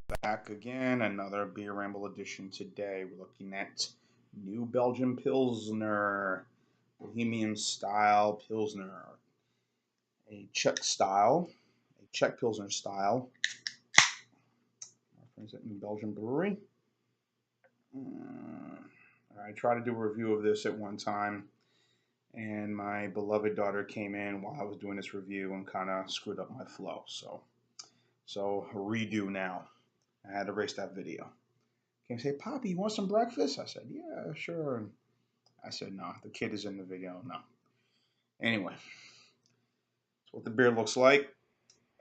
Back again, another Beer Ramble edition today. We're looking at new Belgium Pilsner, Bohemian style Pilsner, a Czech style, a Czech Pilsner style. My friends at New Belgium Brewery. I tried to do a review of this at one time, and my beloved daughter came in while I was doing this review and kind of screwed up my flow. So redo now. I had to erase that video. Came say, Poppy, you want some breakfast? I said, yeah, sure. And I said, no, the kid is in the video. No. Anyway, that's what the beer looks like.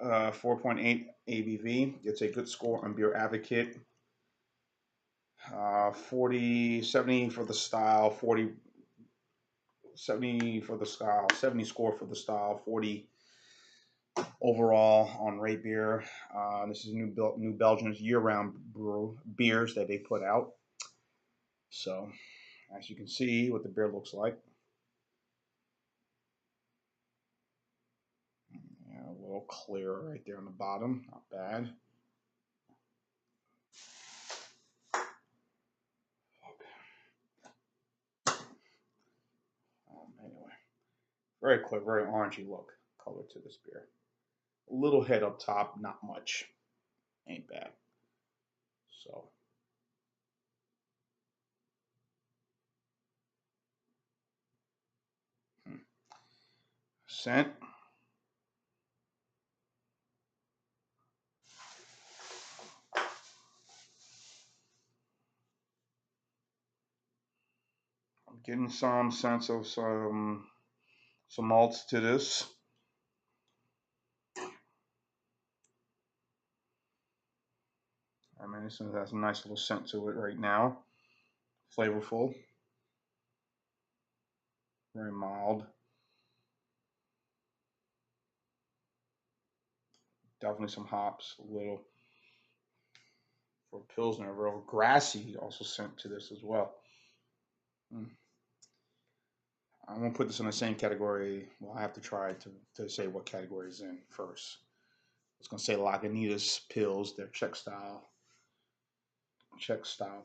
4.8 ABV. Gets a good score on Beer Advocate. 70 for the style, 70 for the style, 70 score for the style, 40 overall on Rate Beer. This is New Belgium's year-round beers that they put out. So, as you can see, what the beer looks like. Yeah, a little clearer right there on the bottom. Not bad. Anyway, very clear, very orangey look color to this beer. A little head up top, not much. Ain't bad. So, scent. I'm getting some sense of some malts to this. I mean, this has a nice little scent to it right now. Flavorful. Very mild. Definitely some hops. A little for Pilsner. A real grassy also scent to this as well. Mm. I'm gonna put this in the same category. Well, I have to try to say what category is in first. I was gonna say Lagunitas Pils, they're Czech style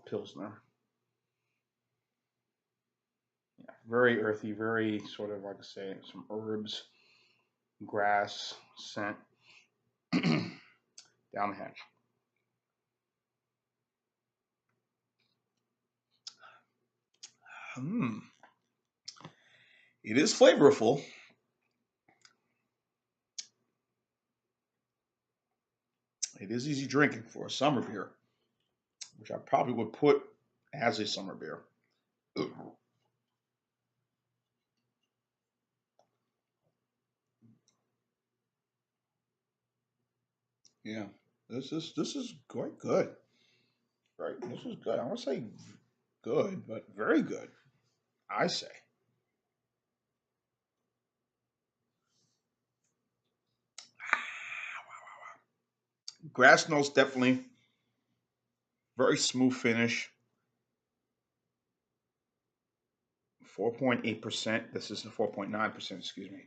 Pilsner. Yeah, very earthy, very sort of like I say, some herbs, grass scent down the hatch. Hmm. It is flavorful. It is easy drinking for a summer beer, which I probably would put as a summer beer. Yeah, this is quite good. Right, this is good. I want to say good, but very good. I say. Grass notes definitely very smooth finish. 4.8%. This is the 4.9%. Excuse me.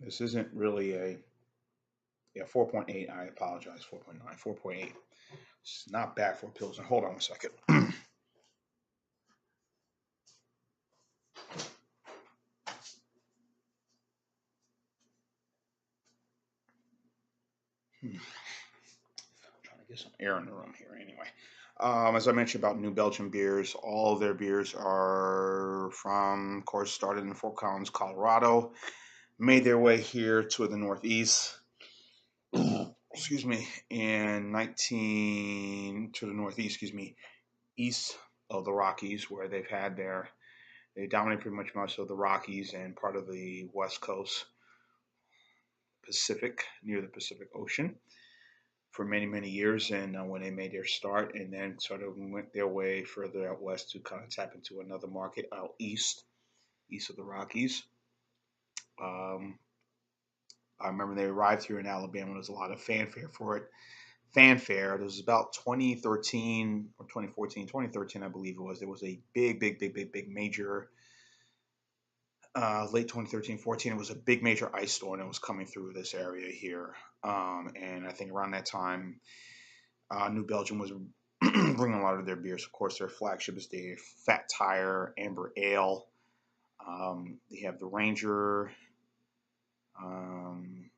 This isn't really a, yeah, 4.8. I apologize. 4.9. 4.8. It's not bad for a Pilsner. Hold on a second. Trying to get some air in the room here anyway. As I mentioned about New Belgium beers, all of their beers are from, of course, started in Fort Collins, Colorado, made their way here to the Northeast. Excuse me, in 19 to the Northeast, excuse me, east of the Rockies, where they dominate pretty much most of the Rockies and part of the West Coast Pacific, near the Pacific Ocean, for many, many years. And when they made their start, and then sort of went their way further out west to kind of tap into another market out east of the Rockies. Um, I remember they arrived here in Alabama. There was a lot of fanfare for it. Fanfare. It was about 2013 or 2014, 2013, I believe it was. There was a big, big, big, big, big major late 2013, 14. It was a big major ice storm that was coming through this area here. And I think around that time, New Belgium was bringing a lot of their beers. Of course, their flagship is the Fat Tire Amber Ale. They have the Ranger um,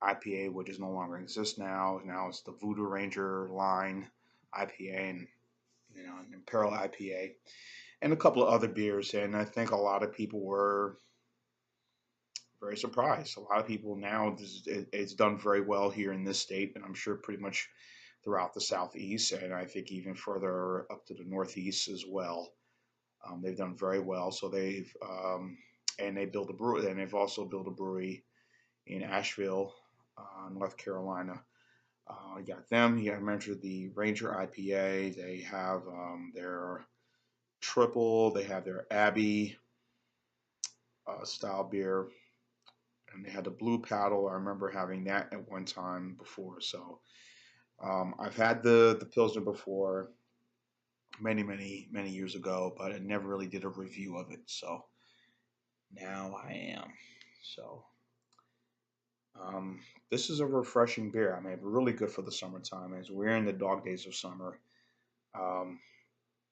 IPA, which is no longer exists now. Now it's the Voodoo Ranger line IPA and an Imperial IPA and a couple of other beers. And I think a lot of people were very surprised. A lot of people now, it's done very well here in this state, and I'm sure pretty much throughout the southeast, and I think even further up to the northeast as well. They've done very well. So and they built a brewery, and they've also built a brewery in Asheville, North Carolina. You got them. You got to mention the Ranger IPA. They have their triple. They have their Abbey style beer, and they had the Blue Paddle. I remember having that at one time before. So I've had the Pilsner before, many years ago, but I never really did a review of it. So now I am. So this is a refreshing beer. I mean, really good for the summertime as we're in the dog days of summer. Um,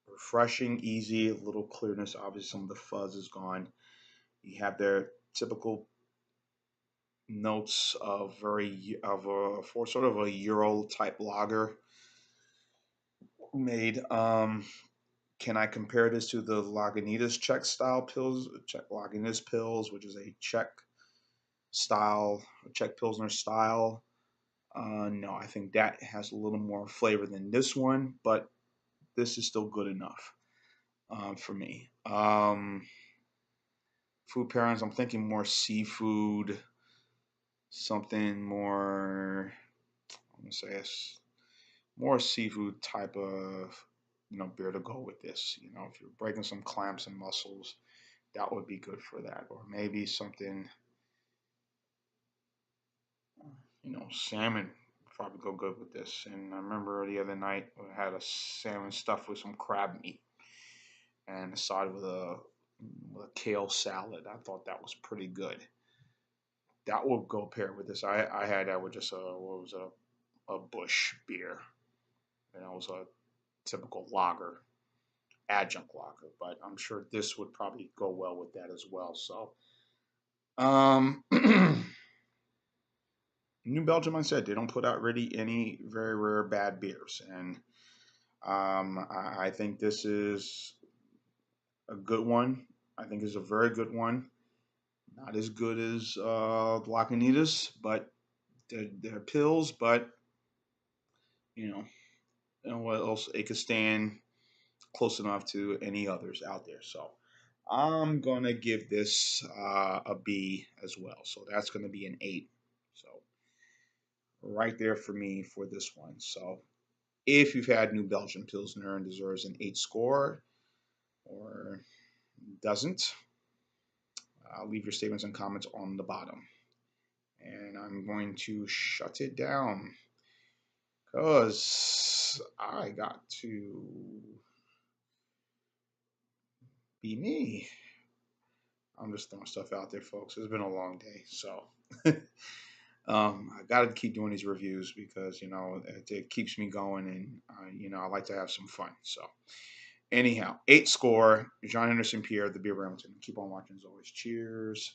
Refreshing, easy, a little clearness. Obviously, some of the fuzz is gone. You have their typical notes of for sort of a Euro type lager made. Can I compare this to the Lagunitas Czech style pills, Czech Lagunitas pills, which is a Czech Pilsner style? No, I think that has a little more flavor than this one, but this is still good enough for me. Food pairings, I'm thinking more seafood, something more, I'm gonna say it's more seafood type of beer to go with this. If you're breaking some clams and mussels, that would be good for that. Or maybe something, salmon would probably go good with this. And I remember the other night I had a salmon stuffed with some crab meat and a side with a kale salad. I thought that was pretty good. That will go pair with this. I had that with just a Bush beer, and that was a typical lager, adjunct lager. But I'm sure this would probably go well with that as well. So, New Belgium, I said they don't put out really any very rare bad beers, and I think this is a good one. I think it's a very good one. Not as good as Lagunitas, but they're pills. But you know, what else? It could stand close enough to any others out there. So I'm gonna give this a B as well. So that's gonna be an 8. So right there for me for this one. So if you've had New Belgian Pilsner and deserves an 8 score or doesn't, leave your statements and comments on the bottom. And I'm going to shut it down because I got to be me. I'm just throwing stuff out there, folks. It's been a long day, so I got to keep doing these reviews because it keeps me going, and I like to have some fun. So anyhow, 8 score. John Henderson Pierre, the Beer Remington. Keep on watching as always. Cheers.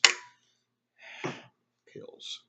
Pills.